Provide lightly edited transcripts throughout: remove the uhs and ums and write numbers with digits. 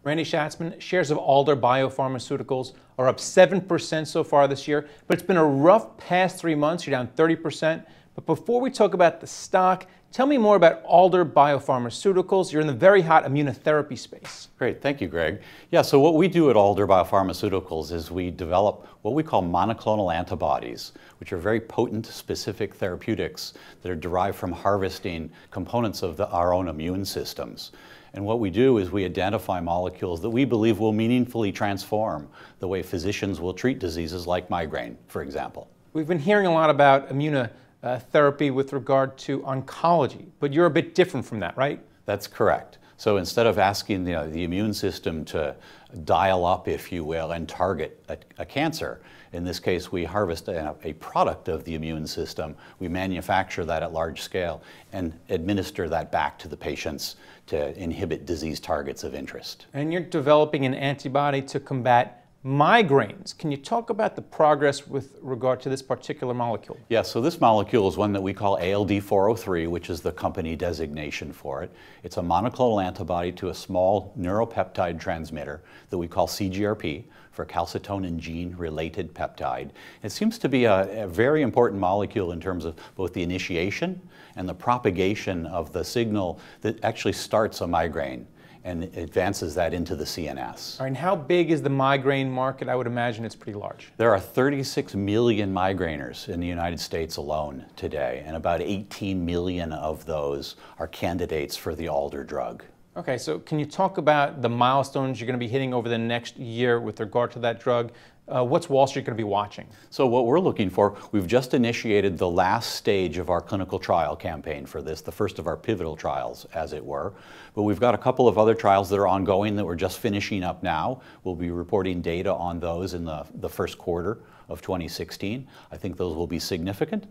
Randy Schatzman, shares of Alder Biopharmaceuticals are up 7% so far this year, but it's been a rough past 3 months. You're down 30%. But before we talk about the stock, tell me more about Alder Biopharmaceuticals. You're in the very hot immunotherapy space. Great, thank you, Greg. Yeah, so what we do at Alder Biopharmaceuticals is we develop what we call monoclonal antibodies, which are very potent, specific therapeutics that are derived from harvesting components of our own immune systems. And what we do is we identify molecules that we believe will meaningfully transform the way physicians will treat diseases like migraine, for example. We've been hearing a lot about immunotherapy with regard to oncology, but you're a bit different from that, right? That's correct. So instead of asking the immune system to dial up, if you will, and target a cancer, in this case we harvest a product of the immune system, we manufacture that at large scale and administer that back to the patients to inhibit disease targets of interest. And you're developing an antibody to combat migraines. Can you talk about the progress with regard to this particular molecule? Yeah, so this molecule is one that we call ALD403, which is the company designation for it. It's a monoclonal antibody to a small neuropeptide transmitter that we call CGRP, for calcitonin gene-related peptide. It seems to be a very important molecule in terms of both the initiation and the propagation of the signal that actually starts a migraine and advances that into the CNS. All right, and how big is the migraine market? I would imagine it's pretty large. There are 36 million migraineurs in the United States alone today, and about 18 million of those are candidates for the Alder drug. Okay, so can you talk about the milestones you're going to be hitting over the next year with regard to that drug? What's Wall Street going to be watching? So what we're looking for, we've just initiated the last stage of our clinical trial campaign for this, the first of our pivotal trials, as it were. But we've got a couple of other trials that are ongoing that we're just finishing up now. We'll be reporting data on those in the first quarter of 2016. I think those will be significant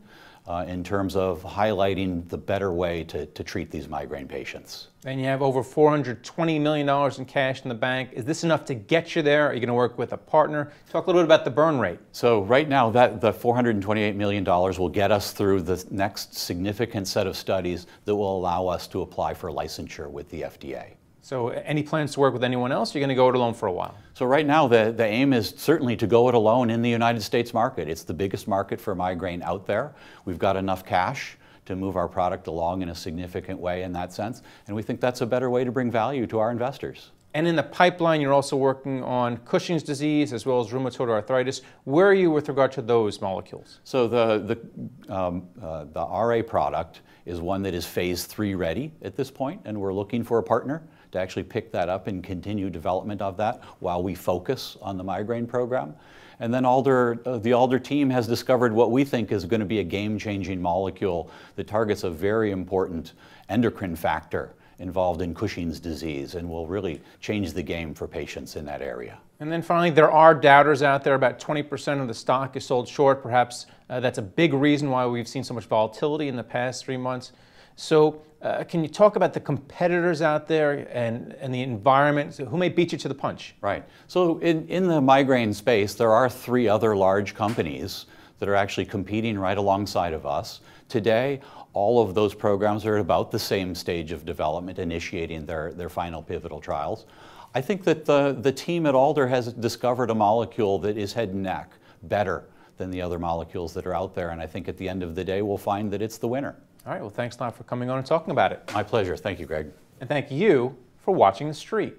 in terms of highlighting the better way to treat these migraine patients. And you have over $420 million in cash in the bank. Is this enough to get you there? Are you going to work with a partner? Talk a little bit about the burn rate. So right now, the $428 million will get us through the next significant set of studies that will allow us to apply for licensure with the FDA. So any plans to work with anyone else? You're going to go it alone for a while? So right now, the aim is certainly to go it alone in the United States market. It's the biggest market for migraine out there. We've got enough cash to move our product along in a significant way in that sense, and we think that's a better way to bring value to our investors. And in the pipeline, you're also working on Cushing's disease as well as rheumatoid arthritis. Where are you with regard to those molecules? So the RA product is one that is phase 3 ready at this point, and we're looking for a partner to actually pick that up and continue development of that while we focus on the migraine program. And then the Alder team has discovered what we think is going to be a game-changing molecule that targets a very important endocrine factor involved in Cushing's disease and will really change the game for patients in that area. And then finally, there are doubters out there. About 20% of the stock is sold short. Perhaps that's a big reason why we've seen so much volatility in the past 3 months. So can you talk about the competitors out there and the environment? So who may beat you to the punch? Right. So in the migraine space, there are 3 other large companies that are actually competing right alongside of us. Today, all of those programs are at about the same stage of development, initiating their final pivotal trials. I think that the team at Alder has discovered a molecule that is head and neck better than the other molecules that are out there, and I think at the end of the day, we'll find that it's the winner. All right, well, thanks a lot for coming on and talking about it. My pleasure. Thank you, Greg. And thank you for watching The Street.